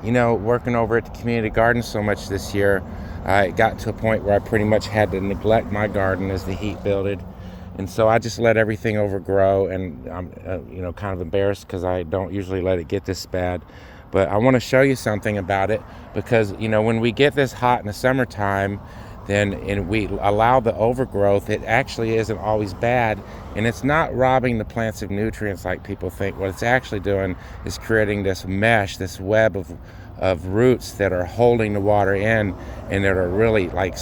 you know, working over at the community garden so much this year, I got to a point where I pretty much had to neglect my garden as the heat builded. And so I just let everything overgrow, and I'm you know, kind of embarrassed because I don't usually let it get this bad. But I want to show you something about it, because you know, when we get this hot in the summertime, then and we allow the overgrowth, it actually isn't always bad, and it's not robbing the plants of nutrients like people think. What it's actually doing is creating this mesh, this web of roots that are holding the water in, and that are really like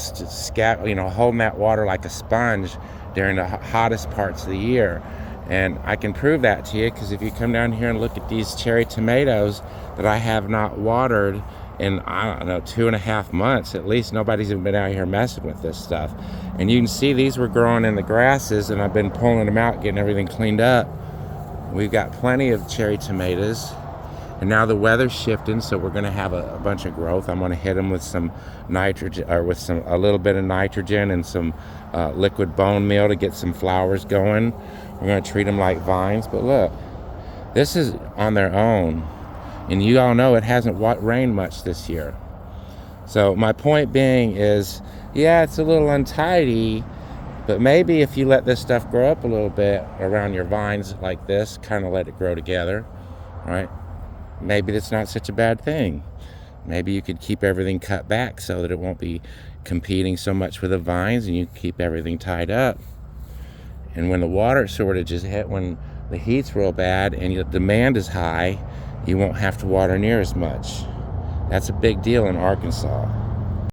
you know, holding that water like a sponge during the hottest parts of the year. And I can prove that to you, because if you come down here and look at these cherry tomatoes that I have not watered in, I don't know, 2.5 months at least. Nobody's even been out here messing with this stuff. And you can see these were growing in the grasses, and I've been pulling them out, getting everything cleaned up. We've got plenty of cherry tomatoes. And now the weather's shifting, so we're going to have a bunch of growth. I'm going to hit them with some nitrogen, or with a little bit of nitrogen and some liquid bone meal to get some flowers going. We're going to treat them like vines. But look, this is on their own. And you all know it hasn't rained much this year. So my point being is, yeah, it's a little untidy, but maybe if you let this stuff grow up a little bit around your vines like this, kind of let it grow together, right? Maybe that's not such a bad thing. Maybe you could keep everything cut back so that it won't be competing so much with the vines, and you keep everything tied up. And when the water shortages hit, when the heat's real bad and the demand is high, you won't have to water near as much. That's a big deal in Arkansas.